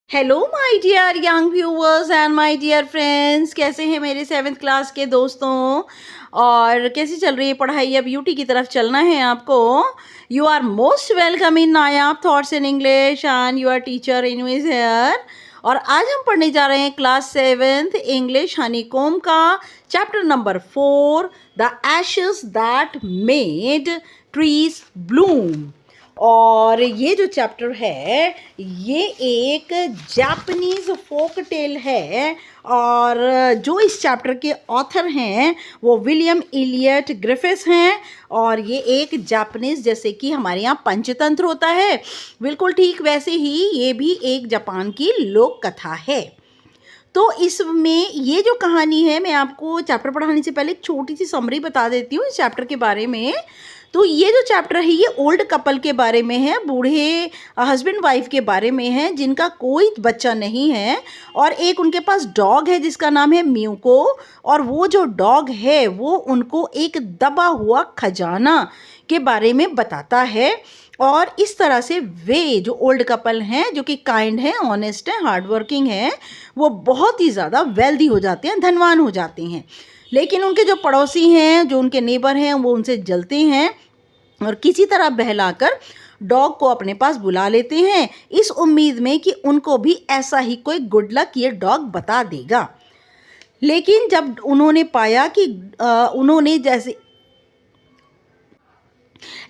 Hello my dear young viewers and my dear friends, कैसे हैं मेरे 7th क्लास के दोस्तों। और कैसी चल रही है पढ़ाई। अब यूटी की तरफ चलना है आपको। You are most welcome in Nayab thoughts in English and your teacher in is here. और आज हम पढ़ने जा रहे हैं क्लास 7th इंग्लिश हनीकॉम का chapter number 4, the ashes that made trees bloom. और ये जो चैप्टर है ये एक जापानीज फोक टेल है। और जो इस चैप्टर के ऑथर हैं वो विलियम इलियट ग्रिफिथ्स हैं। और ये एक जापानीज, जैसे कि हमारे यहाँ पंचतंत्र होता है, बिल्कुल ठीक वैसे ही ये भी एक जापान की लोक कथा है। तो इसमें ये जो कहानी है, मैं आपको चैप्टर पढ़ाने से पहले एक छोटी सी समरी बता देती हूँ इस चैप्टर के बारे में। तो ये जो चैप्टर है ये ओल्ड कपल के बारे में है, बूढ़े हस्बैंड वाइफ के बारे में है जिनका कोई बच्चा नहीं है। और एक उनके पास डॉग है जिसका नाम है म्यूको। और वो जो डॉग है वो उनको एक दबा हुआ खजाना के बारे में बताता है। और इस तरह से वे जो ओल्ड कपल हैं, जो कि काइंड हैं, ऑनेस्ट हैं, हार्ड वर्किंग हैं, वो बहुत ही ज़्यादा वेल्दी हो जाते हैं, धनवान हो जाते हैं। लेकिन उनके जो पड़ोसी हैं, जो उनके नेबर हैं, वो उनसे जलते हैं और किसी तरह बहलाकर डॉग को अपने पास बुला लेते हैं, इस उम्मीद में कि उनको भी ऐसा ही कोई गुड लक ये डॉग बता देगा। लेकिन जब उन्होंने पाया कि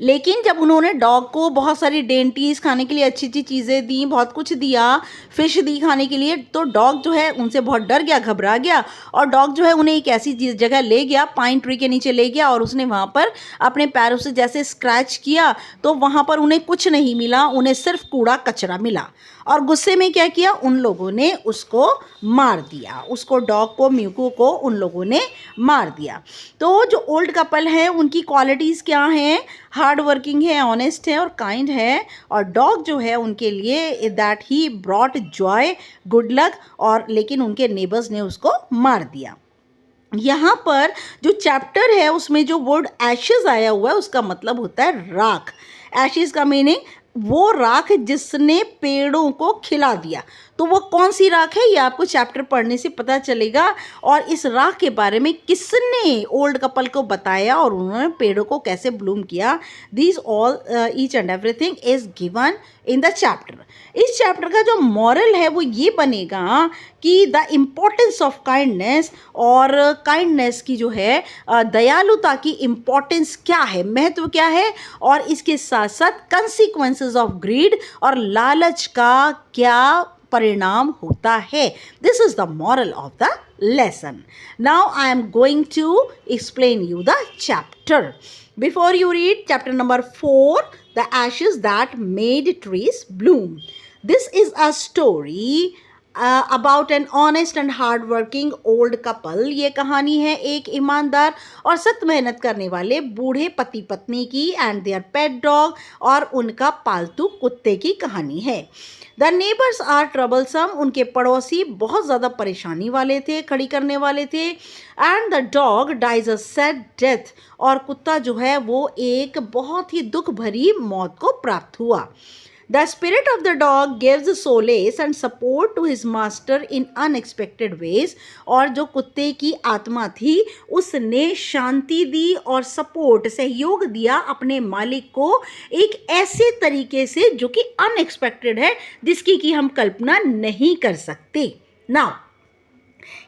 लेकिन जब उन्होंने डॉग को बहुत सारी डेंटीज खाने के लिए अच्छी अच्छी चीज़ें दी, बहुत कुछ दिया, फिश दी खाने के लिए, तो डॉग जो है उनसे बहुत डर गया, घबरा गया। और डॉग जो है उन्हें एक ऐसी जगह ले गया, पाइन ट्री के नीचे ले गया, और उसने वहाँ पर अपने पैरों से जैसे स्क्रैच किया तो वहाँ पर उन्हें कुछ नहीं मिला, उन्हें सिर्फ कूड़ा कचरा मिला। और गुस्से में क्या किया, उन लोगों ने उसको मार दिया, उसको, डॉग को, म्यूको को उन लोगों ने मार दिया। तो जो ओल्ड कपल है उनकी क्वालिटीज़ क्या हैं, हार्ड वर्किंग है, ऑनेस्ट है और काइंड है। और डॉग जो है उनके लिए that he brought Joy, good luck. और लेकिन उनके नेबर्स ने उसको मार दिया। यहाँ पर जो चैप्टर है उसमें जो वर्ड एशेस आया हुआ है उसका मतलब होता है राख। एशेस का मीनिंग वो राख जिसने पेड़ों को खिला दिया। तो वो कौन सी राख है ये आपको चैप्टर पढ़ने से पता चलेगा। और इस राख के बारे में किसने ओल्ड कपल को बताया और उन्होंने पेड़ों को कैसे ब्लूम किया, this all each and everything is given in the chapter. इस चैप्टर का जो मॉरल है वो ये बनेगा कि द इम्पोर्टेंस ऑफ काइंडनेस, और काइंडनेस की जो है दयालुता की इम्पोर्टेंस क्या है, महत्व क्या है, और इसके साथ साथ कंसिक्वेंसेस ऑफ ग्रीड और लालच का क्या परिणाम होता है। This is the moral of the lesson. Now I am going to explain you the chapter. Before you read chapter number 4, the ashes that made trees bloom. This is a story about an honest and hard working old couple. ये कहानी है एक ईमानदार और सख्त मेहनत करने वाले बूढ़े पति पत्नी की एंड देयर पेट डॉग, और उनका पालतू कुत्ते की कहानी है। द नेबर्स आर ट्रबलसम, उनके पड़ोसी बहुत ज़्यादा परेशानी वाले थे, खड़ी करने वाले थे। And the dog dies a sad death, और कुत्ता जो है वो एक बहुत ही दुख भरी मौत को प्राप्त हुआ। The spirit of the dog gives solace and support to his master in unexpected ways. और जो कुत्ते की आत्मा थी उसने शांति दी और सपोर्ट, सहयोग दिया अपने मालिक को एक ऐसे तरीके से जो कि अनएक्सपेक्टेड है, जिसकी कि हम कल्पना नहीं कर सकते। नाउ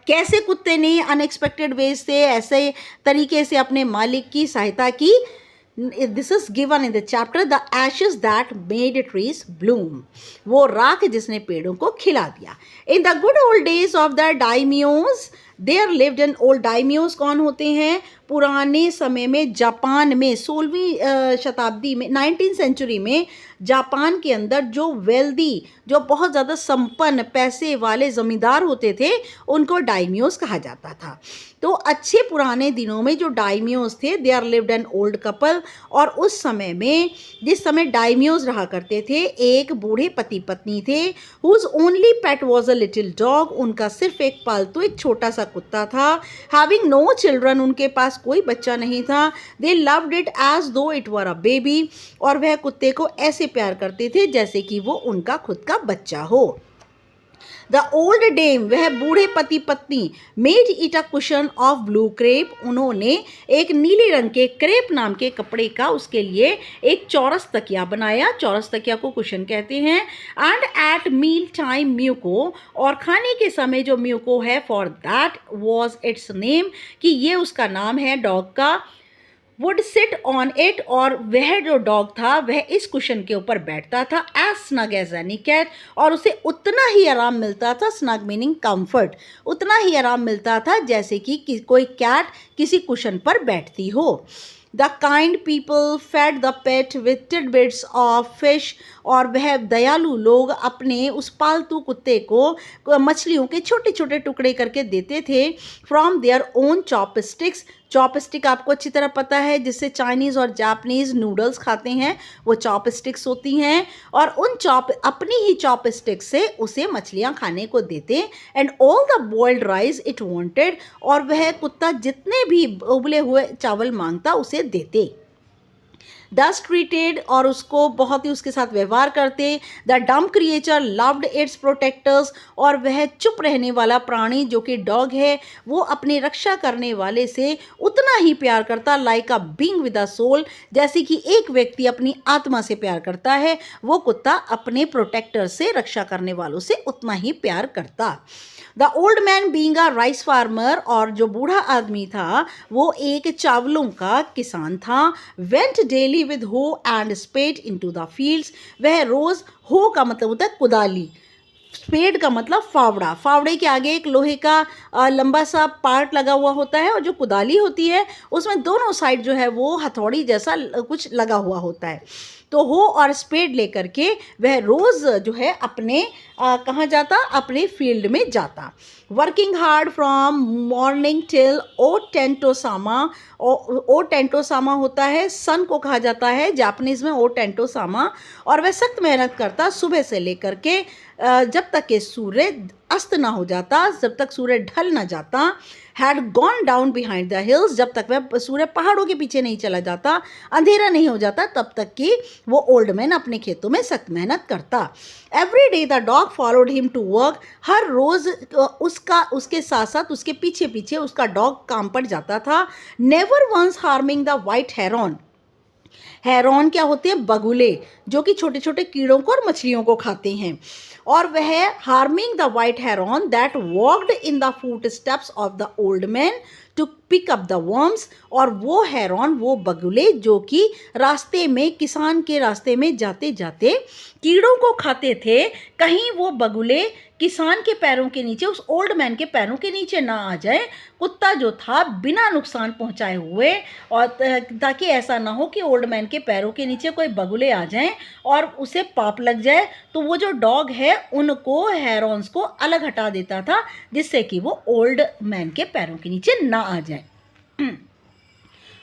कैसे कुत्ते ने अनएक्सपेक्टेड वेज से, ऐसे तरीके से अपने मालिक की सहायता की, this is given in the chapter the ashes that made trees bloom. वो राख जिसने पेड़ों को खिला दिया। In the good old days of the daimyos there lived an old. Daimyos कौन होते हैं, पुराने समय में जापान में 16वीं शताब्दी में, 19th सेंचुरी में जापान के अंदर जो वेल्दी, जो बहुत ज़्यादा संपन्न पैसे वाले ज़मींदार होते थे, उनको डायमियोज कहा जाता था। तो अच्छे पुराने दिनों में जो डायमियोज थे, there lived an old couple. और उस समय में, जिस समय डायमियोज रहा करते थे, एक बूढ़े पति पत्नी थे, whose only pet was a little dog, उनका सिर्फ एक पालतू, एक छोटा सा कुत्ता था। हैविंग नो चिल्ड्रन, उनके पास कोई बच्चा नहीं था। दे लव्ड इट एज दो इट वर अ बेबी, और वह कुत्ते को ऐसे प्यार करते थे जैसे कि वो उनका खुद का बच्चा हो। द ओल्ड डेम, वह बूढ़े पति पत्नी, made it a cushion of blue crepe, उन्होंने एक नीले रंग के क्रेप नाम के कपड़े का उसके लिए एक चौरस तकिया बनाया, चौरस तकिया को कुशन कहते हैं। And at meal time Muko, और खाने के समय जो म्यूको है, for that was its name, कि ये उसका नाम है डॉग का, वुड सिट ऑन इट, और वह जो डॉग था वह इस कुशन के ऊपर बैठता था, as snug as any cat, और उसे उतना ही आराम मिलता था, स्नग मीनिंग कंफर्ट, उतना ही आराम मिलता था जैसे कि कोई कैट किसी कुशन पर बैठती हो। The kind people fed the pet with tidbits of fish, और वह दयालु लोग अपने उस पालतू कुत्ते को मछलियों के छोटे छोटे टुकड़े करके देते थे, from their own chopsticks, chopstick आपको अच्छी तरह पता है जिससे चाइनीज़ और जापानीज़ नूडल्स खाते हैं, वो चॉपस्टिक्स होती हैं, और उन अपनी ही चॉपस्टिक से उसे मछलियां खाने को देते। And all the boiled rice it wanted, और वह कुत्ता जितने भी उबले हुए चावल मांगता उसे देते। दस ट्रीटेड, और उसको बहुत ही उसके साथ व्यवहार करते। द डम क्रिएचर लव्ड इट्स प्रोटेक्टर्स, और वह चुप रहने वाला प्राणी जो कि डॉग है वो अपने रक्षा करने वाले से उतना ही प्यार करता, like a being with a soul, जैसे कि एक व्यक्ति अपनी आत्मा से प्यार करता है, वो कुत्ता अपने प्रोटेक्टर से, रक्षा करने वालों से उतना ही प्यार करता। The old man being a rice farmer, और जो बूढ़ा आदमी था वो एक चावलों का किसान था। Went daily with hoe and spade into the fields, वह रोज, हो का मतलब होता है कुदाली, स्पेड का मतलब फावड़ा, फावड़े के आगे एक लोहे का लंबा सा पार्ट लगा हुआ होता है, और जो कुदाली होती है उसमें दोनों साइड जो है वो हथौड़ी जैसा कुछ लगा हुआ होता है। तो हो और स्पेड लेकर के वह रोज़ जो है अपने कहाँ जाता, अपने फील्ड में जाता। Working hard from morning till O Tentosama, O Tentosama होता है सन को कहा जाता है जापानीज़ में, ओ टेंटोसामा, और वह सख्त मेहनत करता सुबह से लेकर के जब तक कि सूर्य अस्त ना हो जाता, जब तक सूर्य ढल ना जाता। Had gone down behind the hills, जब तक वह सूर्य पहाड़ों के पीछे नहीं चला जाता, अंधेरा नहीं हो जाता, तब तक कि वो ओल्ड मैन अपने खेतों में सख्त मेहनत करता। Every day the dog followed him to work, हर रोज़ उसके साथ साथ उसके पीछे पीछे उसका डॉग काम पर जाता था। Never once harming the white heron, heron क्या होते हैं, बगुले, जो कि छोटे छोटे कीड़ों को और मछलियों को खाते हैं। और वह harming the white heron that walked in the footsteps of the old man to pick up the worms, और वो हेरॉन, वो बगुले जो कि रास्ते में, किसान के रास्ते में जाते जाते कीड़ों को खाते थे, कहीं वो बगुले किसान के पैरों के नीचे, उस ओल्ड मैन के पैरों के नीचे ना आ जाए। कुत्ता जो था बिना नुकसान पहुंचाए हुए, और ताकि ऐसा ना हो कि ओल्ड मैन के पैरों के नीचे कोई बगुले आ जाएं और उसे पाप लग जाए, तो वो जो डॉग है उनको, हेरॉन्स को अलग हटा देता था, जिससे कि वो ओल्ड मैन के पैरों के नीचे ना आ जाए।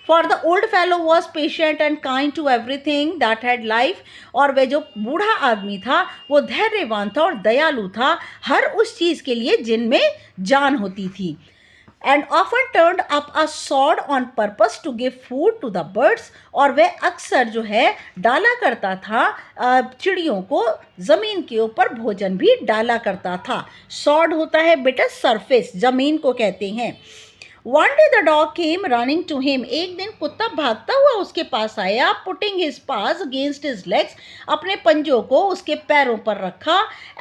For the old fellow was patient and kind to everything that had life, और वह जो बूढ़ा आदमी था वो धैर्यवान था और दयालु था हर उस चीज़ के लिए जिनमें जान होती थी। And often turned up a sod on purpose to give food to the birds, और वह अक्सर जो है डाला करता था चिड़ियों को, ज़मीन के ऊपर भोजन भी डाला करता था। सॉर्ड होता है बेटा सरफेस, ज़मीन को कहते हैं। One day the dog came running to him. एक दिन कुत्ता भागता हुआ उसके पास आया, putting his paws against his legs, अपने पंजों को उसके पैरों पर रखा,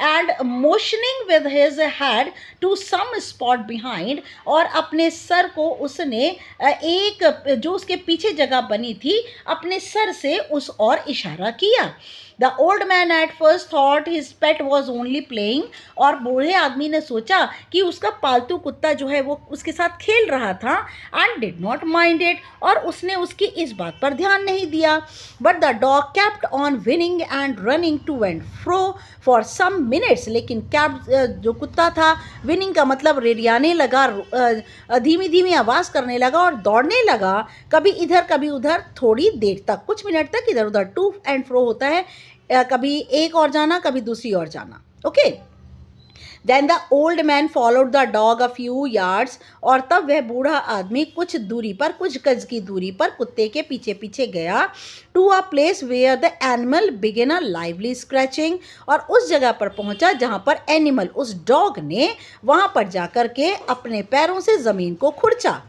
and motioning with his head to some spot behind, और अपने सर को उसने एक जो उसके पीछे जगह बनी थी अपने सर से उस और इशारा किया। The old man at first thought his pet was only playing, और बूढ़े आदमी ने सोचा कि उसका पालतू कुत्ता जो है वो उसके साथ खेल रहा था, and did not mind it, और उसने उसकी इस बात पर ध्यान नहीं दिया। But the dog kept on winning and running to and fro for some minutes, लेकिन जो कुत्ता था, विनिंग का मतलब रेडियाने लगा, धीमी धीमी आवाज़ करने लगा और दौड़ने लगा, कभी इधर कभी उधर, थोड़ी देर तक, कुछ मिनट तक इधर उधर, टू एंड फ्रो होता है, कभी एक और जाना कभी दूसरी और जाना। Okay, then the old man followed the dog a few yards, और तब वह बूढ़ा आदमी कुछ दूरी पर, कुछ गज की दूरी पर कुत्ते के पीछे पीछे गया to a place where the animal began a lively scratching, और उस जगह पर पहुंचा जहां पर एनिमल, उस डॉग ने वहां पर जाकर के अपने पैरों से ज़मीन को खुरचा।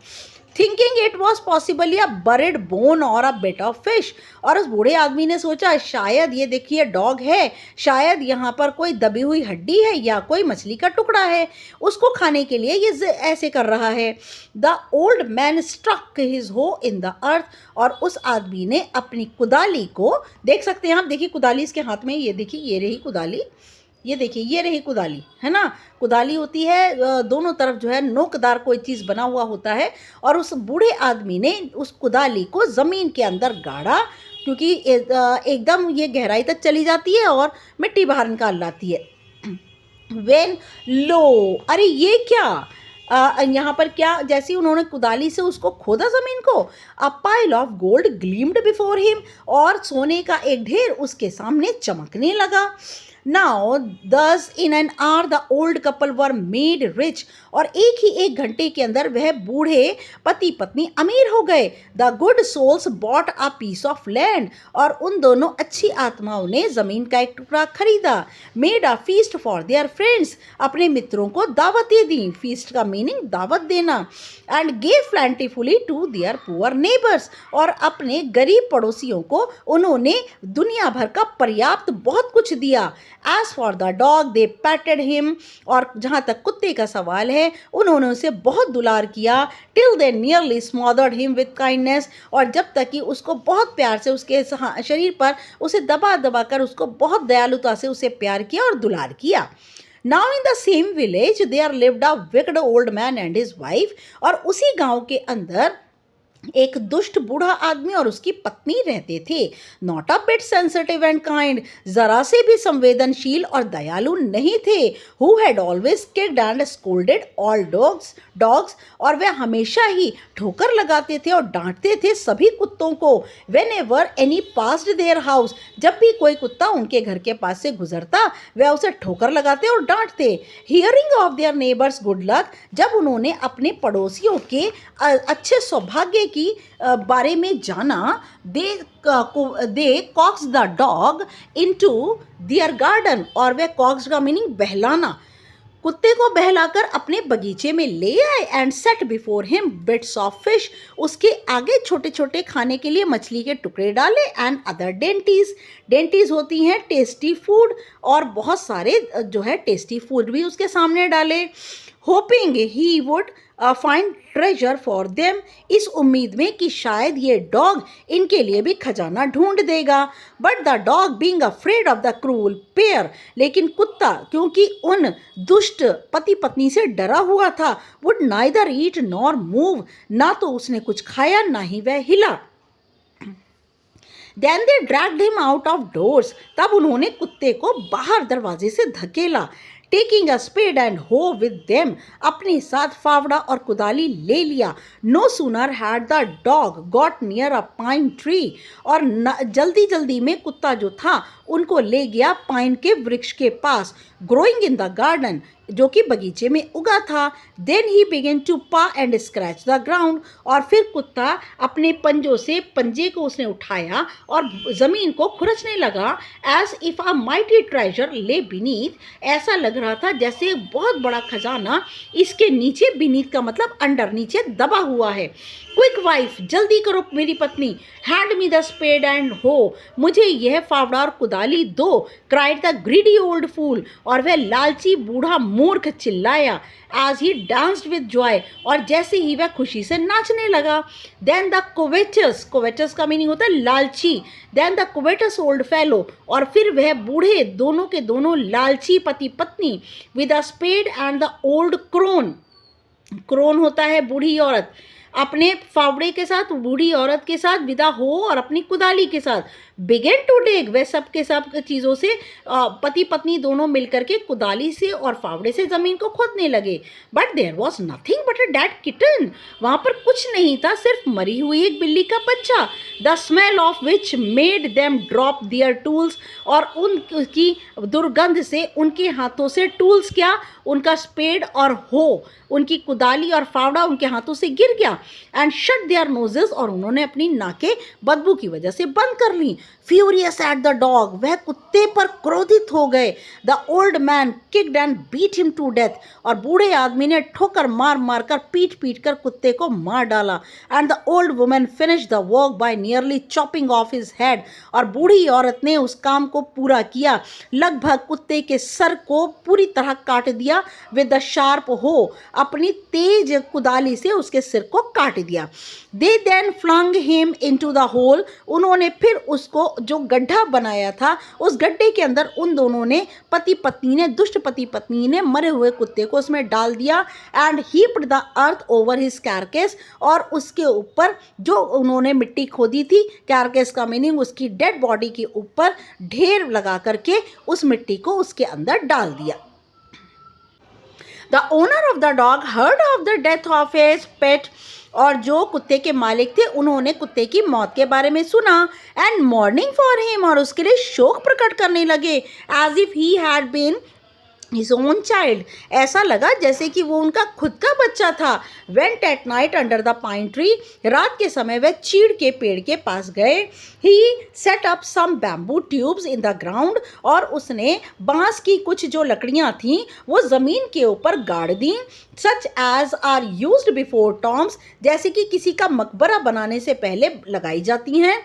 Thinking it was possibly a buried bone or a bit of fish, और उस बूढ़े आदमी ने सोचा शायद ये देखिए डॉग है, शायद यहाँ पर कोई दबी हुई हड्डी है या कोई मछली का टुकड़ा है, उसको खाने के लिए ये ऐसे कर रहा है। The old man struck his hoe in the earth, और उस आदमी ने अपनी कुदाली को, देख सकते हैं आप, देखिए कुदाली इसके हाथ में, ये देखिए ये रही कुदाली, ये देखिए ये रही कुदाली, है ना। कुदाली होती है दोनों तरफ जो है नोकदार कोई चीज़ बना हुआ होता है, और उस बूढ़े आदमी ने उस कुदाली को ज़मीन के अंदर गाड़ा, क्योंकि एकदम ये गहराई तक चली जाती है और मिट्टी बाहर निकाल लाती है। वेन लो, अरे ये क्या, यहाँ पर क्या, जैसे ही उन्होंने कुदाली से उसको खोदा ज़मीन को, a pile of gold gleamed before him, और सोने का एक ढेर उसके सामने चमकने लगा। नाउ दस in an hour the old couple were made rich, और एक ही एक घंटे के अंदर वह बूढ़े पति पत्नी अमीर हो गए। The good souls bought a piece of land, और उन दोनों अच्छी आत्माओं ने ज़मीन का एक टुकड़ा खरीदा। Made a feast for their friends, अपने मित्रों को दावतें दी, फीस्ट का मीनिंग दावत देना। And gave plentifully to their poor neighbours, और अपने गरीब पड़ोसियों को उन्होंने दुनिया भर का पर्याप्त बहुत कुछ दिया। As for the dog they patted him, और जहाँ तक कुत्ते का सवाल है उन्होंने उसे बहुत दुलार किया। Till they nearly smothered him with kindness, और जब तक कि उसको बहुत प्यार से उसके शरीर पर उसे दबा दबा कर उसको बहुत दयालुता से उसे प्यार किया और दुलार किया। Now in the same village there lived a wicked old man and his wife, और उसी गांव के अंदर एक दुष्ट बूढ़ा आदमी और उसकी पत्नी रहते थे। Not a bit sensitive and kind, जरा से भी संवेदनशील और दयालु नहीं थे। Who had always kicked and scolded all dogs, और वे हमेशा ही ठोकर लगाते थे और डांटते थे सभी कुत्तों को। When ever any passed their house, जब भी कोई कुत्ता उनके घर के पास से गुजरता वे उसे ठोकर लगाते और डांटते। Hearing of their neighbours good luck, जब उन्होंने अपने पड़ोसियों के अच्छे सौभाग्य की बारे में जाना, they coax the dog into their garden, और वे कॉक्स का मीनिंग बहलाना, कुत्ते को बहलाकर अपने बगीचे में ले आए। And set before him bits of fish, उसके आगे छोटे छोटे खाने के लिए मछली के टुकड़े डाले। एंड अदर डेंटीज होती हैं टेस्टी फूड, और बहुत सारे जो है टेस्टी फूड भी उसके सामने डाले। Hopping he would find treasure for them, इस उम्मीद में कि शायद ये डॉग इनके लिए भी खजाना ढूंढ देगा। But the dog being afraid of the cruel pair, लेकिन कुत्ता क्योंकि उन दुष्ट पति पत्नी से डरा हुआ था, would neither eat nor move, ना तो उसने कुछ खाया ना ही वह हिला। Then they dragged him out of doors, तब उन्होंने कुत्ते को बाहर दरवाजे से धकेला। Taking a spade and hoe with them, अपने साथ फावड़ा और कुदाली ले लिया। No sooner had the dog got near a pine tree, और जल्दी जल्दी में कुत्ता जो था उनको ले गया पाइन के वृक्ष के पास, ग्रोइंग इन द गार्डन, जो कि बगीचे में उगा था। देन ही बिगेन टू पा एंड स्क्रैच द ग्राउंड, और फिर कुत्ता अपने पंजों से पंजे को उसने उठाया और ज़मीन को खुरचने लगा। As if a mighty treasure lay beneath, ऐसा लग रहा था जैसे एक बहुत बड़ा खजाना इसके नीचे, बीनीथ का मतलब अंडर, नीचे दबा हुआ है। क्विक वाइफ, जल्दी करो मेरी पत्नी, hand me the spade and hoe, मुझे यह फावड़ा और कुदाली दो। Cried the greedy old fool, और वह लालची बूढ़ा मूर्ख चिल्लाया। As he danced with joy, और जैसे ही वह खुशी से नाचने लगा। देन द कोवेटस का मीनिंग होता है लालची। देन द कोवेटस ओल्ड फेलो, और फिर वह बूढ़े दोनों के दोनों लालची पति पत्नी, with a spade and the old crone होता है बूढ़ी औरत, अपने फावड़े के साथ, बूढ़ी औरत के साथ, विदा हो और अपनी कुदाली के साथ, बिगेन टू डिग, वे सब के सब चीज़ों से पति पत्नी दोनों मिलकर के कुदाली से और फावड़े से ज़मीन को खोदने लगे। But there was nothing but a dead kitten, वहाँ पर कुछ नहीं था, सिर्फ मरी हुई एक बिल्ली का बच्चा। The smell of which made them drop their tools, और उनकी दुर्गंध से उनके हाथों से टूल्स क्या, उनका स्पेड और हो, उनकी कुदाली और फावड़ा उनके हाथों से गिर गया। एंड शट देयर नोजेस, और उन्होंने अपनी नाकें बदबू की वजह से बंद कर ली। फ्यूरियस एट द डॉग, वह कुत्ते पर क्रोधित हो गए। The old man kicked and beat him to death, और बूढ़े आदमी ने ठोकर मार मार कर पीट पीट कर कुत्ते को मार डाला। And the old woman finish the work by nearly chopping of his head, और बूढ़ी औरत ने उस काम को पूरा किया, लगभग कुत्ते के सर को पूरी तरह काट दिया। विद द शार्प हो, अपनी तेज कुदाली से उसके सिर को काट दिया। They then flung him into the hole, उन्होंने फिर उसको जो गड्ढा बनाया था उस गड्ढे के अंदर उन दोनों ने पति पत्नी ने, दुष्ट पति पत्नी ने मरे हुए कुत्ते को उसमें डाल दिया। And heaped the earth over his carcass, और उसके ऊपर जो उन्होंने मिट्टी खोदी थी, कैरकेस का मीनिंग उसकी डेड बॉडी के ऊपर ढेर लगा करके उस मिट्टी को उसके अंदर डाल दिया। The owner of the dog heard of the death of his pet, और जो कुत्ते के मालिक थे उन्होंने कुत्ते की मौत के बारे में सुना। एंड मॉर्निंग फॉर हिम, और उसके लिए शोक प्रकट करने लगे। As if he had been his own child, ऐसा लगा जैसे कि वो उनका खुद का बच्चा था। Went at night under the pine tree, रात के समय वह चीड़ के पेड़ के पास गए। He set up some bamboo tubes in the ground, और उसने बांस की कुछ जो लकड़ियां थीं वो ज़मीन के ऊपर गाड़ दी। Such as are used before tombs, जैसे कि किसी का मकबरा बनाने से पहले लगाई जाती हैं।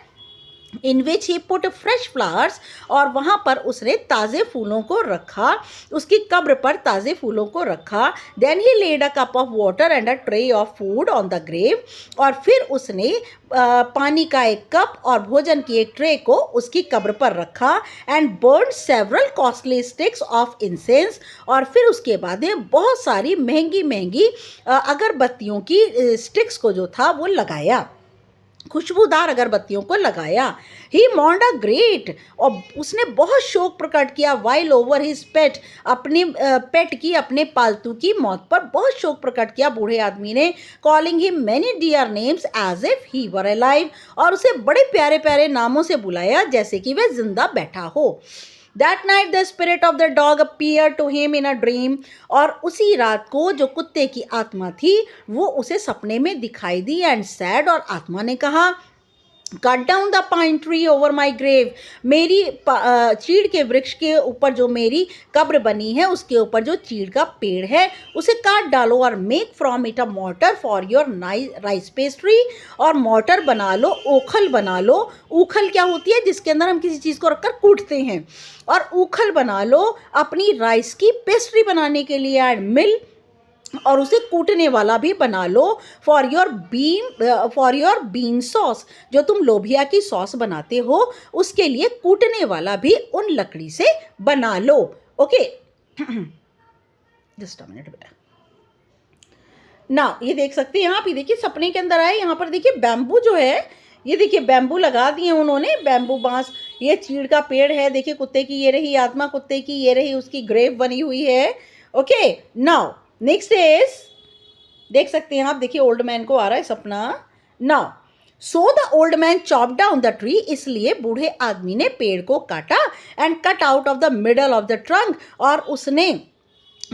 इन विच ही पुट फ्रेश फ्लावर्स, और वहाँ पर उसने ताज़े फूलों को रखा, उसकी कब्र पर ताज़े फूलों को रखा। Then he laid a cup of water and a tray of food on the grave, और फिर उसने पानी का एक कप और भोजन की एक ट्रे को उसकी कब्र पर रखा। And burn several costly sticks of incense, और फिर उसके बाद बहुत सारी महंगी महंगी अगरबत्तियों की स्टिक्स को जो था वो लगाया, खुशबूदार अगरबत्तियों को लगाया। ही मॉर्न्ड अ ग्रेट, और उसने बहुत शोक प्रकट किया। वाइल ओवर हिज पेट, अपने पेट की, अपने पालतू की मौत पर बहुत शोक प्रकट किया बूढ़े आदमी ने। Calling him many dear names as if he were alive, और उसे बड़े प्यारे प्यारे नामों से बुलाया जैसे कि वह जिंदा बैठा हो। That night the spirit of the dog appeared to him in a dream, और उसी रात को जो कुत्ते की आत्मा थी वो उसे सपने में दिखाई दी। एंड सैड, और आत्मा ने कहा, cut down the pine tree over my grave, मेरी चीड़ के वृक्ष के ऊपर जो मेरी कब्र बनी है उसके ऊपर जो चीड़ का पेड़ है उसे काट डालो। और make from it a motor for your rice pastry, और मोटर बना लो, ओखल बना लो। ऊखल क्या होती है, जिसके अंदर हम किसी चीज़ को रखकर कूटते हैं, और ऊखल बना लो अपनी राइस की पेस्ट्री बनाने के लिए। एंड मिल, और उसे कूटने वाला भी बना लो। फॉर योर बीन सॉस, जो तुम लोबिया की सॉस बनाते हो उसके लिए कूटने वाला भी उन लकड़ी से बना लो। ओके, जस्ट अ मिनट बेटा। ना ये देख सकते हैं आप, ये देखिए सपने के अंदर आए, यहाँ पर देखिए बैम्बू जो है, ये देखिए बैम्बू लगा दिए उन्होंने, बैम्बू बांस, ये चीड़ का पेड़ है, देखिए कुत्ते की ये रही आत्मा, कुत्ते की ये रही उसकी ग्रेव बनी हुई है। ओके, नाउ नेक्स्ट इज, देख सकते हैं आप, देखिए ओल्ड मैन को आ रहा है सपना। Now so the old man chop down the tree, इसलिए बूढ़े आदमी ने पेड़ को काटा। And cut out of the middle of the trunk, और उसने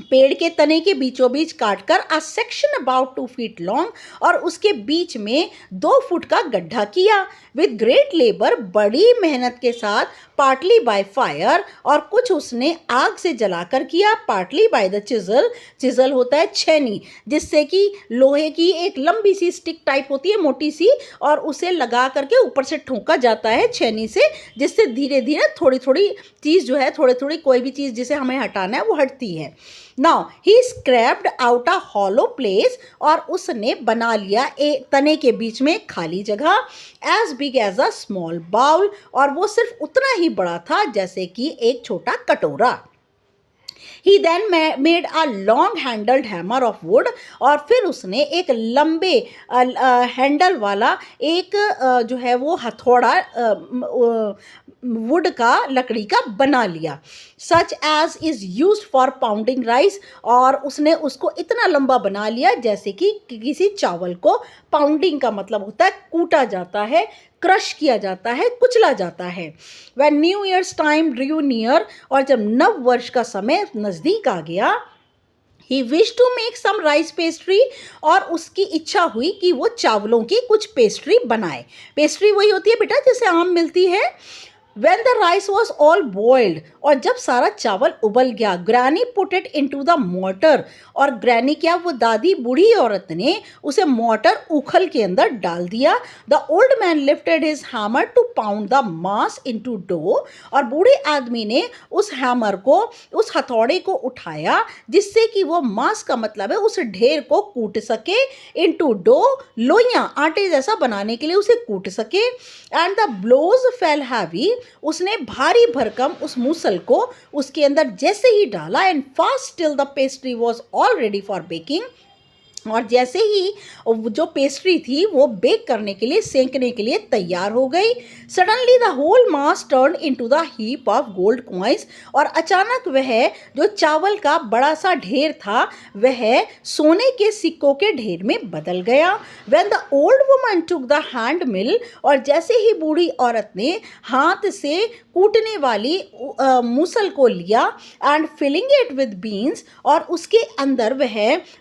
पेड़ के तने के बीचों बीच काटकर a section about 2 feet long, और उसके बीच में 2 फुट का गड्ढा किया। विद ग्रेट लेबर, बड़ी मेहनत के साथ। पार्टली बाय फायर, और कुछ उसने आग से जलाकर किया। Partly by the chisel, chisel होता है छेनी, जिससे कि लोहे की एक लंबी सी स्टिक टाइप होती है मोटी सी, और उसे लगा करके ऊपर से ठोका जाता है छेनी से, जिससे धीरे धीरे थोड़ी थोड़ी चीज़ जो है, थोड़ी थोड़ी कोई भी चीज़ जिसे हमें हटाना है वो हटती है। Now he scraped out a hollow place, और उसने बना लिया एक तने के बीच में खाली जगह। As big as a small bowl, और वो सिर्फ उतना ही बड़ा था जैसे कि एक छोटा कटोरा। He then made a long handled hammer of wood, और फिर उसने एक लंबे हैंडल वाला एक जो है वो हथौड़ा वुड का, लकड़ी का बना लिया, such as is use for pounding rice, और उसने उसको इतना लंबा बना लिया जैसे कि किसी चावल को, पाउंडिंग का मतलब होता है कूटा जाता है, क्रश किया जाता है, कुचला जाता है। वह New Year's time drew near, और जब नव वर्ष का समय नज़दीक आ गया, he wish to make some rice pastry, और उसकी इच्छा हुई कि वो चावलों की कुछ पेस्ट्री बनाए। पेस्ट्री वही होती है बेटा जैसे आम मिलती है। When the rice was all boiled, और जब सारा चावल उबल गया, granny put it into the motor, और ग्रैनी क्या, वो दादी बूढ़ी औरत ने उसे मोटर उखल के अंदर डाल दिया। The old man lifted his hammer to pound the mass into dough, और बूढ़े आदमी ने उस हैमर को, उस हथौड़े को उठाया जिससे कि वो मास का मतलब है उस ढेर को कूट सके, इनटू डो, लोइयाँ आटे जैसा बनाने के लिए उसे कूट सके। And the blows fell heavy, उसने भारी भरकम उस मूसल को उसके अंदर जैसे ही डाला, and fast till the pastry was all ready for baking, और जैसे ही जो पेस्ट्री थी वो बेक करने के लिए, सेंकने के लिए तैयार हो गई। Suddenly the whole mass turn into the heap of gold coins, और अचानक वह जो चावल का बड़ा सा ढेर था वह सोने के सिक्कों के ढेर में बदल गया। When the old woman took the hand mill, और जैसे ही बूढ़ी औरत ने हाथ से कूटने वाली मूसल को लिया, and filling it with beans, और उसके अंदर वह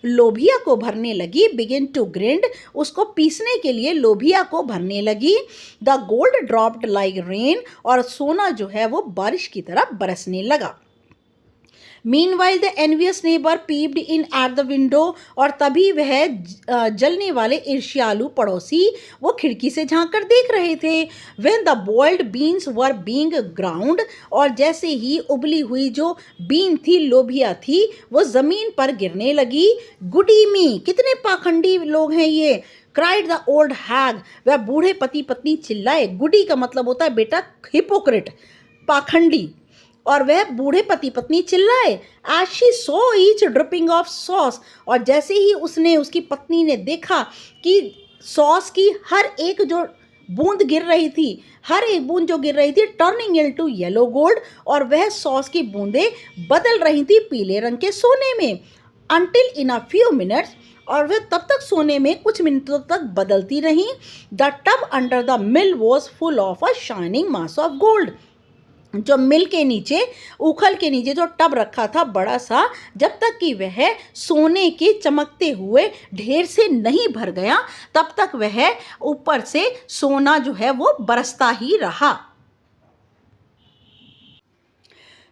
लोबिया को भरने लगी, बिगिन टू ग्रिंड, उसको पीसने के लिए लोबिया को भरने लगी। The gold dropped like rain, और सोना जो है वो बारिश की तरह बरसने लगा। Meanwhile the envious neighbour peeped in at the window, और तभी वह जलने वाले ईर्ष्यालु पड़ोसी वो खिड़की से झांक कर देख रहे थे। When the boiled beans were being ground, और जैसे ही उबली हुई जो बीन थी, लोबिया थी, वो ज़मीन पर गिरने लगी। गुडी मी, कितने पाखंडी लोग हैं ये, क्राइड द ओल्ड हैग, वह बूढ़े पति पत्नी चिल्लाए। गुडी का मतलब होता है बेटा हिपोक्रेट, पाखंडी, और वह बूढ़े पति पत्नी चिल्लाए। As she saw each dripping of sauce, और जैसे ही उसकी पत्नी ने देखा कि सॉस की हर एक जो बूंद गिर रही थी, हर एक बूंद जो गिर रही थी, टर्निंग इनटू येलो गोल्ड, और वह सॉस की बूंदें बदल रही थी पीले रंग के सोने में। Until in a few minutes, और वह तब तक सोने में कुछ मिनटों तक बदलती रहीं। The tub under the mill was full of a shining mass of gold, जो मिल के नीचे, उखल के नीचे जो टब रखा था बड़ा सा, जब तक कि वह सोने के चमकते हुए ढेर से नहीं भर गया, तब तक वह ऊपर से सोना जो है वो बरसता ही रहा।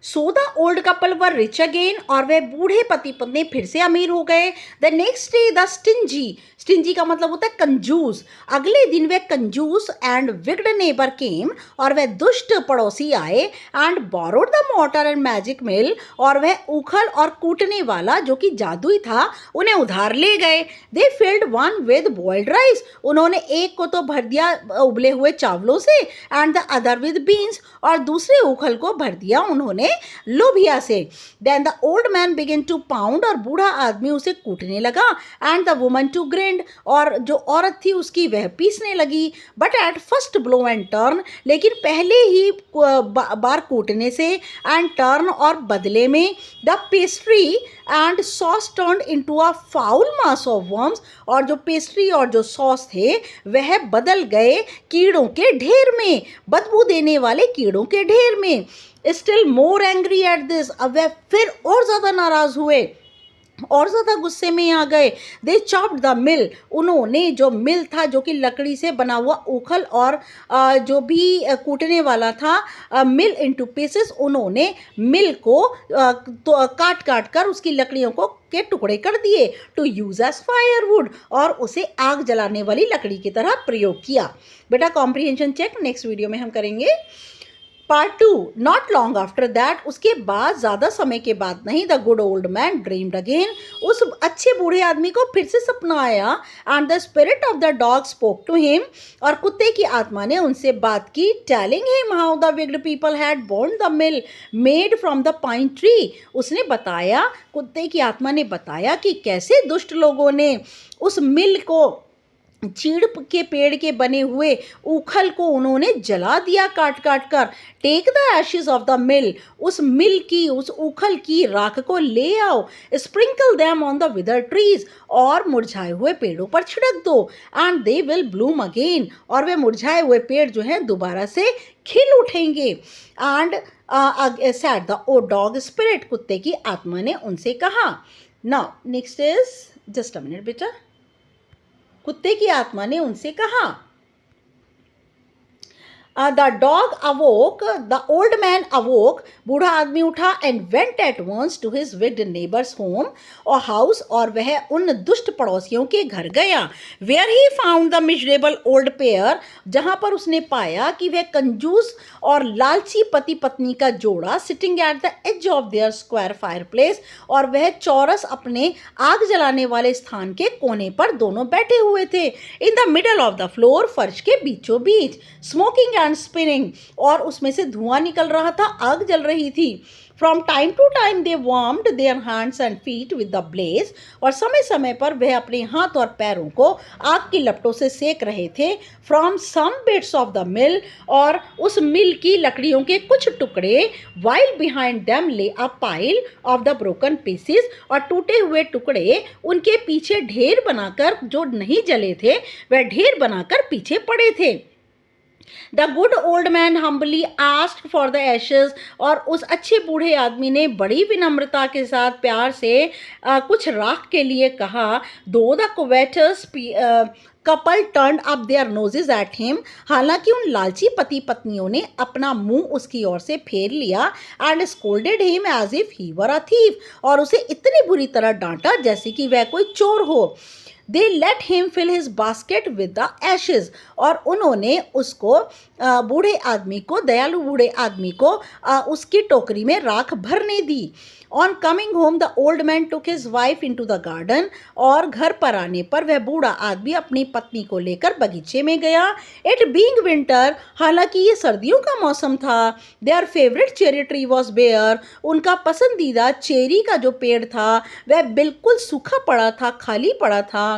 सो the old couple were rich again, और वह बूढ़े पति पत्नी फिर से अमीर हो गए। The next day the stingy, stingy का मतलब होता है कंजूस, अगले दिन वह कंजूस एंड विक्ड नेबर केम, और वह दुष्ट पड़ोसी आए, and borrowed the mortar and magic mill, और वह उखल और कूटने वाला जो कि जादुई था उन्हें उधार ले गए। They filled one with boiled rice, उन्होंने एक को तो भर दिया उबले हुए चावलों से, and the other with beans, और दूसरे उखल को भर दिया उन्होंने लोबिया से। Then the old man begin to pound, और बूढ़ा आदमी उसे कूटने लगा, and the woman to grind, और जो औरत थी उसकी वह पीसने लगी। But at first blow and turn, लेकिन पहले ही बार कूटने से, एंड टर्न और बदले में, the pastry and sauce turn into a foul mass of worms, और जो पेस्ट्री और जो सॉस थे वह बदल गए कीड़ों के ढेर में, बदबू देने वाले कीड़ों के ढेर में। Still more angry at this, अब वह फिर और ज़्यादा नाराज़ हुए, और ज़्यादा गुस्से में आ गए। दे चॉप्ड द मिल, उन्होंने जो मिल था जो कि लकड़ी से बना हुआ उखल और जो भी कूटने वाला था मिल इनटू पीसेस, उन्होंने मिल को तो काट काट कर उसकी लकड़ियों को के टुकड़े कर दिए। टू यूज़ एज फायरवुड, और उसे आग जलाने वाली लकड़ी की तरह प्रयोग किया। बेटा कॉम्प्रिहेंशन चेक नेक्स्ट वीडियो में हम करेंगे। Part 2 not long after that, उसके बाद ज़्यादा समय के बाद नहीं, the good old man dreamed again, उस अच्छे बूढ़े आदमी को फिर से सपना आया। And the spirit of the dog spoke to him, और कुत्ते की आत्मा ने उनसे बात की, telling him how the wicked people had burned the mill made from the pine tree, उसने बताया, कुत्ते की आत्मा ने बताया कि कैसे दुष्ट लोगों ने उस मिल को, चीड़ के पेड़ के बने हुए उखल को उन्होंने जला दिया काट काट कर। Take the ashes of the mill, उस मिल की, उस उखल की राख को ले आओ। Sprinkle them on the wither trees, और मुरझाए हुए पेड़ों पर छिड़क दो। And they will bloom again, और वे मुरझाए हुए पेड़ जो हैं दोबारा से खिल उठेंगे। And said the oh dog spirit, कुत्ते की आत्मा ने उनसे कहा। Now next is, just a minute बेटा, कुत्ते की आत्मा ने उनसे कहा, the dog awoke, the old man awoke, बूढ़ा आदमी उठा, and went at once to his wicked neighbours home और हाउस, और वह उन दुष्ट पड़ोसियों के घर गया। Where he found the miserable old pair, जहाँ पर उसने पाया कि वह कंजूस और लालची पति पत्नी का जोड़ा, sitting at the edge of their square fireplace, और वह चौरस अपने आग जलाने वाले स्थान के कोने पर दोनों बैठे हुए थे। In the middle of the floor, फर्श के बीचों बीच, स्मोकिंग एंड स्पिनिंग, और उसमें से धुआं निकल रहा था, आग जल रही थी। From time to time they warmed their hands and feet with the blaze, और समय समय पर वह अपने हाथ और पैरों को आग की लपटों से सेक रहे थे। From some bits of the mill, और उस मिल की लकड़ियों के कुछ टुकड़े, वाइल बिहाइंड देम ले a pile of the broken pieces, और टूटे हुए टुकड़े उनके पीछे ढेर बनाकर, जो नहीं जले थे वह ढेर बनाकर पीछे पड़े थे। The good old man humbly asked for the ashes, और उस अच्छे बूढ़े आदमी ने बड़ी विनम्रता के साथ प्यार से कुछ राख के लिए कहा। Though the covetous couple turn up their noses at him, हालांकि उन लालची पति पत्नियों ने अपना मुंह उसकी ओर से फेर लिया। And scolded him as if he were a thief, और उसे इतनी बुरी तरह डांटा जैसे कि वह कोई चोर हो। They let him fill his basket with the ashes, और उन्होंने उसको बूढ़े आदमी को, दयालु बूढ़े आदमी को उसकी टोकरी में राख भरने दी। On coming home the old man took his wife into the garden, और घर पर आने पर वह बूढ़ा आदमी अपनी पत्नी को लेकर बगीचे में गया। इट बीइंग विंटर, हालांकि ये सर्दियों का मौसम था। Their favourite cherry tree was bare, उनका पसंदीदा चेरी का जो पेड़ था वह बिल्कुल सूखा पड़ा था, खाली पड़ा था।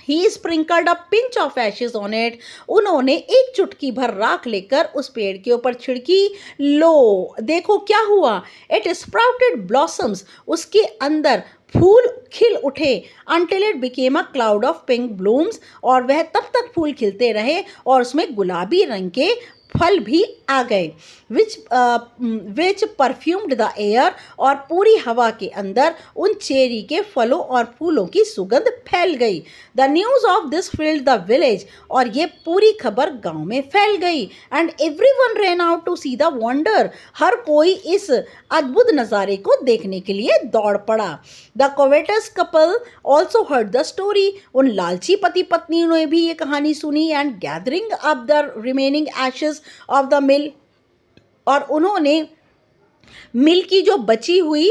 He sprinkled a pinch of ashes on it, उन्होंने एक चुटकी भर राख लेकर उस पेड़ के ऊपर छिड़की। लो देखो क्या हुआ, इट स्प्राउटेड ब्लॉसम्स, उसके अंदर फूल खिल उठे। Until it became a cloud of pink blooms, और वह तब तक फूल खिलते रहे और उसमें गुलाबी रंग के फल भी आ गए। विच परफ्यूम्ड द एयर, और पूरी हवा के अंदर उन चेरी के फलों और फूलों की सुगंध फैल गई। The news of this filled the village, और ये पूरी खबर गांव में फैल गई। And everyone ran out to see the wonder, हर कोई इस अद्भुत नज़ारे को देखने के लिए दौड़ पड़ा। The covetous couple also heard the story, उन लालची पति पत्नियों ने भी ये कहानी सुनी। And gathering up the remaining ashes of the mill, और उन्होंने मिल की जो बची हुई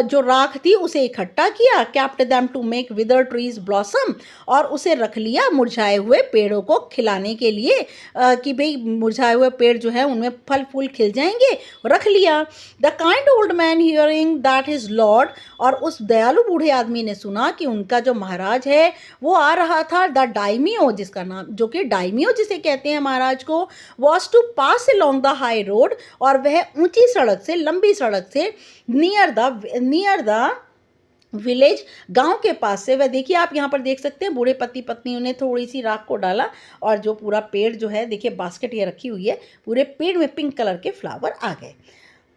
जो राख थी उसे इकट्ठा किया। Kept them to make withered trees blossom, और उसे रख लिया मुरझाए हुए पेड़ों को खिलाने के लिए, कि भाई मुरझाए हुए पेड़ जो है उनमें फल फूल खिल जाएंगे, रख लिया। The kind old man hearing that his Lord, और उस दयालु बूढ़े आदमी ने सुना कि उनका जो महाराज है वो आ रहा था। द डाइमियो, जिसका नाम, जो कि डाइमियो जिसे कहते हैं महाराज को, was to pass along the high road, और वह ऊंची सड़क से, लंबी सड़क से, नियर द विलेज, गांव के पास से, वह देखिए आप यहाँ पर देख सकते हैं बूढ़े पति पत्नी ने थोड़ी सी राख को डाला, और जो पूरा पेड़ जो है देखिए बास्केट ये रखी हुई है, पूरे पेड़ में पिंक कलर के फ्लावर आ गए।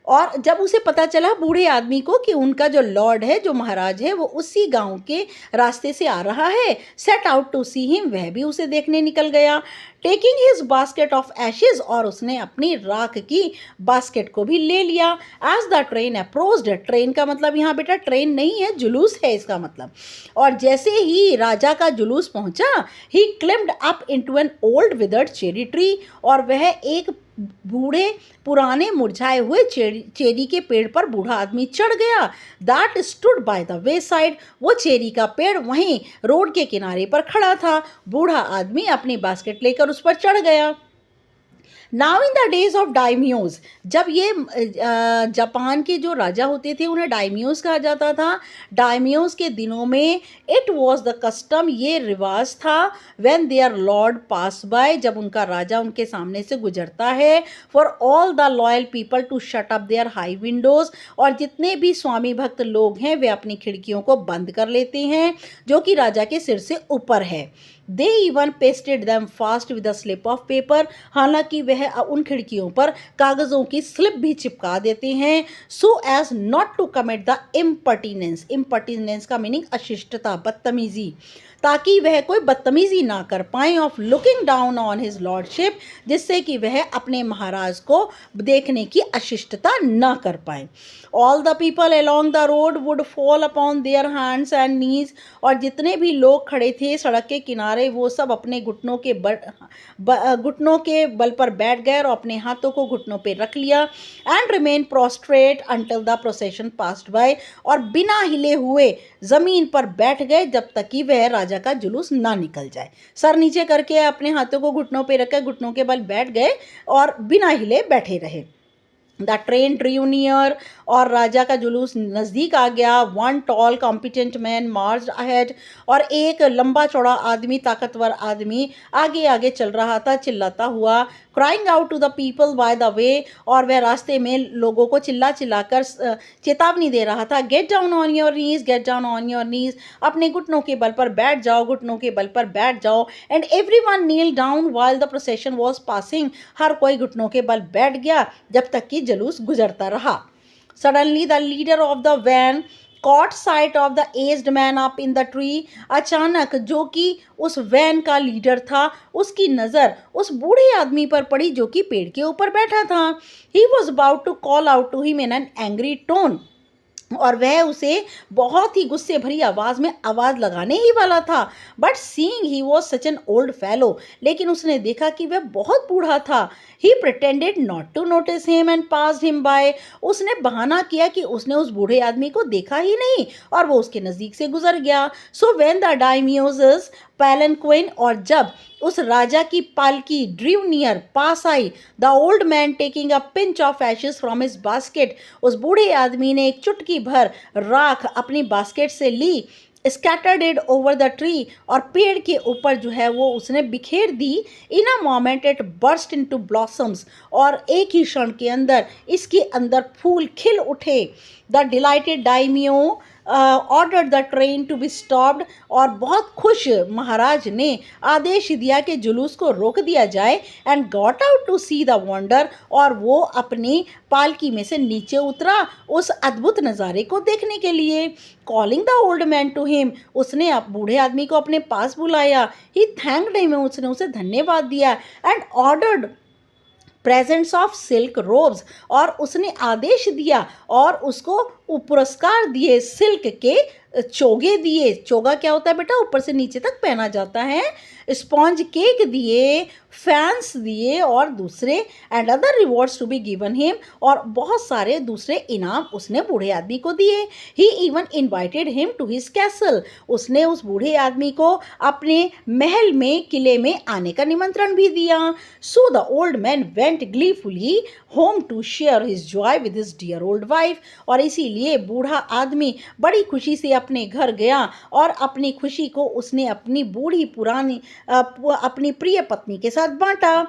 और जब उसे पता चला बूढ़े आदमी को कि उनका जो लॉर्ड है, जो महाराज है, वो उसी गांव के रास्ते से आ रहा है, set out to see him, वह भी उसे देखने निकल गया। Taking his basket of ashes, और उसने अपनी राख की बास्केट को भी ले लिया। As the train approached, train का मतलब यहाँ बेटा ट्रेन नहीं है, जुलूस है इसका मतलब। और जैसे ही राजा का जुलूस पहुंचा, he climbed up into an old withered cherry tree, और वह एक बूढ़े पुराने मुरझाए हुए चेरी के पेड़ पर बूढ़ा आदमी चढ़ गया। That stood by the way side, वो चेरी का पेड़ वहीं रोड के किनारे पर खड़ा था। बूढ़ा आदमी अपनी बास्केट लेकर उस पर चढ़ गया। Now in the days of daimyos, जब ये जापान के जो राजा होते थे उन्हें डायमियोज कहा जाता था। डायमियोज के दिनों में इट वॉज द कस्टम, ये रिवाज था, when their lord pass by, जब उनका राजा उनके सामने से गुजरता है, for all the loyal people to shut up their high windows, और जितने भी स्वामी भक्त लोग हैं वे अपनी खिड़कियों को बंद कर लेते हैं जो कि राजा के सिर से ऊपर है। They even pasted them fast with a slip of paper, हालांकि वह उन खिड़कियों पर कागज़ों की स्लिप भी चिपका देते हैं, so as not to commit the impertinence, impertinence का मीनिंग अशिष्टता, बदतमीजी, ताकि वह कोई बदतमीजी ना कर पाएँ, of looking down on his lordship, जिससे कि वह अपने महाराज को देखने की अशिष्टता ना कर पाए। All the people along the road would fall upon their hands and knees, और जितने भी लोग खड़े थे सड़क के किनारे वो सब अपने घुटनों के बल पर बैठ गए और अपने हाथों को घुटनों पे रख लिया। And remain prostrate until the procession passed by, और बिना हिले हुए ज़मीन पर बैठ गए जब तक कि वह राजा का जुलूस ना निकल जाए। सर नीचे करके अपने हाथों को घुटनों पे रखकर घुटनों के बल बैठ गए और बिना हिले बैठे रहे। द ट्रेन ड्रीव नियर, और राजा का जुलूस नज़दीक आ गया। One tall competent man marched ahead, और एक लंबा चौड़ा आदमी, ताकतवर आदमी आगे आगे चल रहा था चिल्लाता हुआ, crying out to the people by the way, और वह रास्ते में लोगों को चिल्ला चिल्लाकर चेतावनी दे रहा था, gate down on your knees, gate down on your knees, अपने घुटनों के बल पर बैठ जाओ, घुटनों के बल पर बैठ जाओ। And everyone kneel down while the procession was passing, हर कोई घुटनों के बल बैठ गया जब तक कि जुलूस गुजरता रहा। Suddenly the leader of the van caught sight of the aged man up in the tree, अचानक जो कि उस वैन का लीडर था उसकी नज़र उस बूढ़े आदमी पर पड़ी जो कि पेड़ के ऊपर बैठा था। He was about to call out to him in an angry tone, और वह उसे बहुत ही गुस्से भरी आवाज़ में आवाज़ लगाने ही वाला था। But seeing he was such an old fellow, लेकिन उसने देखा कि वह बहुत बूढ़ा था। He pretended not to notice him and passed him by, उसने बहाना किया कि उसने उस बूढ़े आदमी को देखा ही नहीं और वो उसके नज़दीक से गुजर गया। सो व्हेन द डायमियोज पैलेंक्विन, और जब उस राजा की पालकी ड्रीव near pass I, the old man taking a pinch of ashes from his basket, उस बूढ़े आदमी ने एक चुटकी भर राख अपनी बास्केट से ली, scattered it over the tree, और पेड़ के ऊपर जो है वो उसने बिखेर दी। In a moment it burst into blossoms, और एक ही क्षण के अंदर इसके अंदर फूल खिल उठे। The delighted daimyo ordered the train to be stopped, और बहुत खुश महाराज ने आदेश दिया कि जुलूस को रोक दिया जाए। And got out to see the wonder, और वो अपनी पालकी में से नीचे उतरा उस अद्भुत नज़ारे को देखने के लिए। Calling the old man to him, उसने बूढ़े आदमी को अपने पास बुलाया। ही थैंक्ड हिम, उसने उसे धन्यवाद दिया। And ordered presents of silk ropes, और उसने आदेश दिया और उसको पुरस्कार दिए, सिल्क के चोगे दिए। चोगा क्या होता है बेटा? ऊपर से नीचे तक पहना जाता है। स्पॉन्ज केक दिए, फैंस दिए, और दूसरे and other rewards to be given him, और बहुत सारे दूसरे इनाम उसने बूढ़े आदमी को दिए। He even invited him to his castle, उसने उस बूढ़े आदमी को अपने महल में, किले में आने का निमंत्रण भी दिया। So the old man went gleefully home to share his joy with his dear old wife, और इसीलिए बूढ़ा आदमी बड़ी खुशी से अपने घर गया और अपनी खुशी को उसने अपनी बूढ़ी पुरानी अपनी प्रिय पत्नी के साथ बांटा।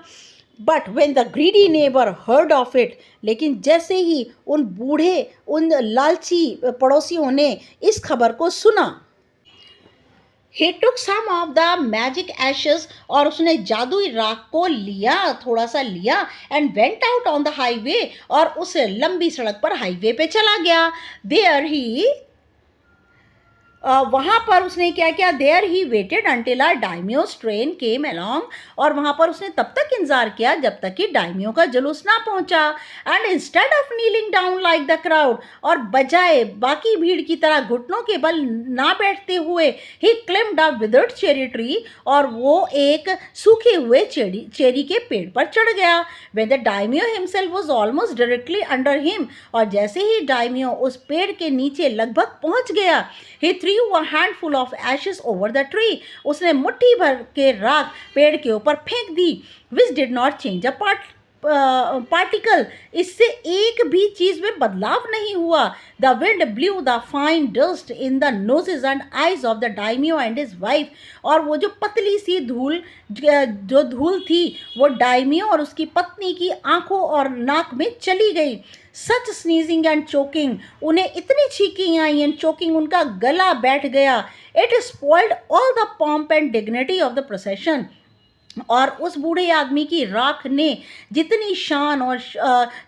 But when the greedy neighbour heard of it, लेकिन जैसे ही उन लालची पड़ोसियों ने इस खबर को सुना, He took some of the magic ashes, और उसने जादुई राख को लिया, थोड़ा सा लिया, and went out on the highway, और उस लंबी सड़क पर हाईवे पे चला गया। There he वहाँ पर उसने क्या किया, there he waited until a daimyo's train came along, और वहाँ पर उसने तब तक इंतजार किया जब तक कि डायमियो का जुलूस ना पहुँचा। And instead of kneeling down like the crowd, और बजाय बाकी भीड़ की तरह घुटनों के बल ना बैठते हुए, ही क्लिम्ड अ विदर्ड चेरी ट्री, और वो एक सूखे हुए चेरी के पेड़ पर चढ़ गया। When the daimyo himself was almost directly under him, और जैसे ही डायमियो उस पेड़ के नीचे लगभग पहुंच गया, he threw a handful of ashes over the tree, उसने मुट्ठी भर के राख पेड़ के ऊपर फेंक दी। which did not change a particle, इससे एक भी चीज में बदलाव नहीं हुआ। The wind blew the fine dust in the noses and eyes of the daimyo and his wife, और वो जो पतली सी धूल जो धूल थी वो डायमियो और उसकी पत्नी की आंखों और नाक में चली गई। सच स्नीजिंग एंड चोकिंग, उन्हें इतनी छींकी आई एंड चोकिंग, उनका गला बैठ गया। It spoiled all the pomp and dignity of the procession, और उस बूढ़े आदमी की राख ने जितनी शान और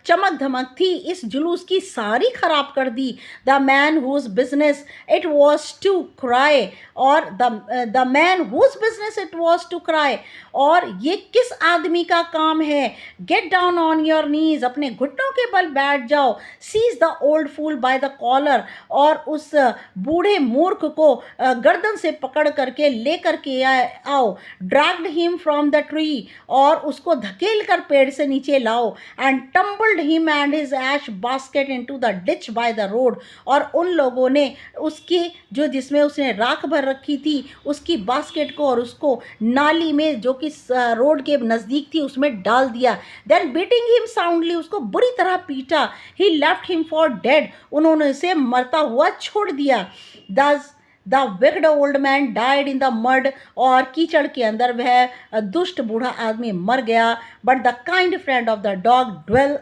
चमक धमक थी इस जुलूस की सारी खराब कर दी। The man whose business it was to cry, और the man whose business it was to cry, और ये किस आदमी का काम है। Get down on your knees, अपने घुटनों के बल बैठ जाओ। Seize the old fool by the collar, और उस बूढ़े मूर्ख को गर्दन से पकड़ करके लेकर के आओ। Dragged him from the tree, और उसको धकेल कर पेड़ से नीचे लाओ। And tumbled him and his ash basket into the ditch by the road, और उन लोगों ने उसकी जो जिसमें उसने राख भर रखी थी उसकी बास्केट को और उसको नाली में जो कि रोड के नज़दीक थी उसमें डाल दिया। देन बीटिंग हिम साउंडली, उसको बुरी तरह पीटा। ही लेफ्ट हिम फॉर डेड, उन्होंने उसे मरता हुआ छोड़ दिया। The wicked old man died in the mud, और कीचड़ के अंदर वह दुष्ट बूढ़ा आदमी मर गया। But the kind friend of the dog dwell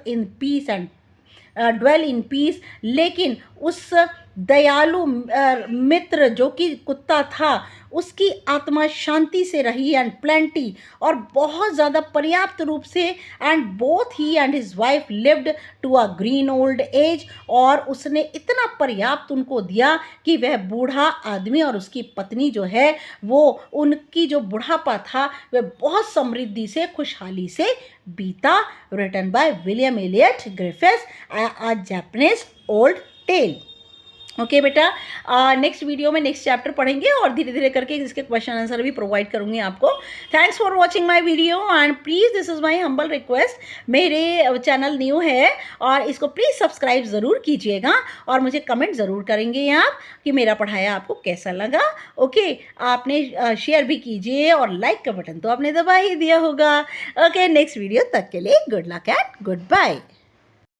in peace, लेकिन उस दयालु मित्र जो कि कुत्ता था उसकी आत्मा शांति से रही एंड प्लेंटी, और बहुत ज़्यादा पर्याप्त रूप से। And both he and his wife lived to a green old age, और उसने इतना पर्याप्त उनको दिया कि वह बूढ़ा आदमी और उसकी पत्नी जो है वो उनकी जो बुढ़ापा था वह बहुत समृद्धि से खुशहाली से बीता। Written by William Elliot Griffith, a Japanese old tale. Okay बेटा, नेक्स्ट वीडियो में नेक्स्ट चैप्टर पढ़ेंगे और धीरे धीरे करके इसके क्वेश्चन आंसर भी प्रोवाइड करूंगी आपको। Thanks for watching my video and please this is my humble request, मेरे चैनल न्यू है और इसको प्लीज़ सब्सक्राइब ज़रूर कीजिएगा और मुझे कमेंट ज़रूर करेंगे आप कि मेरा पढ़ाया आपको कैसा लगा। ओके, आपने शेयर भी कीजिए और लाइक का बटन तो आपने दबा ही दिया होगा। ओके, नेक्स्ट वीडियो तक के लिए good luck and good bye.